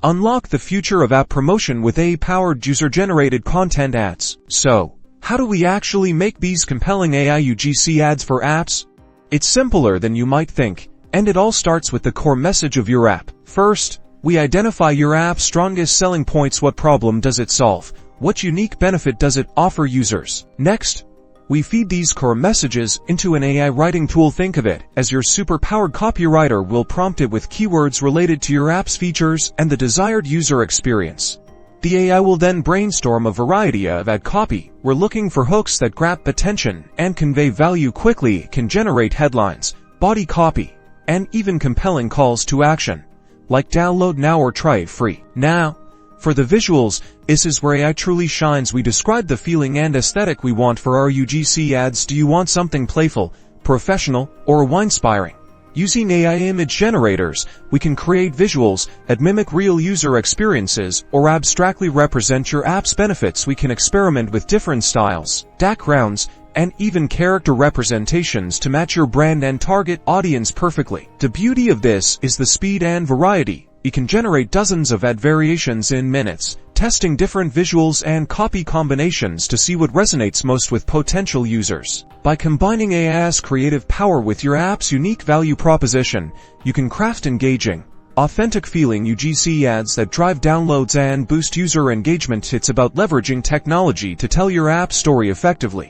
Unlock the future of app promotion with AI-powered user-generated content ads. So, how do we actually make these compelling AI UGC ads for apps? It's simpler than you might think, and it all starts with the core message of your app. First, we identify your app's strongest selling points. What problem does it solve? What unique benefit does it offer users? Next, we feed these core messages into an AI writing tool. Think of it as your super-powered copywriter will prompt it with keywords related to your app's features and the desired user experience. The AI will then brainstorm a variety of ad copy. We're looking for hooks that grab attention and convey value quickly. It can generate headlines, body copy, and even compelling calls to action, like download now or try it free. Now, for the visuals, this is where AI truly shines. We describe the feeling and aesthetic we want for our UGC ads. Do you want something playful, professional, or awe-inspiring? Using AI image generators, we can create visuals that mimic real user experiences or abstractly represent your app's benefits. We can experiment with different styles, backgrounds, and even character representations to match your brand and target audience perfectly. The beauty of this is the speed and variety. You can generate dozens of ad variations in minutes, testing different visuals and copy combinations to see what resonates most with potential users. By combining AI's creative power with your app's unique value proposition, you can craft engaging, authentic feeling UGC ads that drive downloads and boost user engagement. It's about leveraging technology to tell your app story effectively.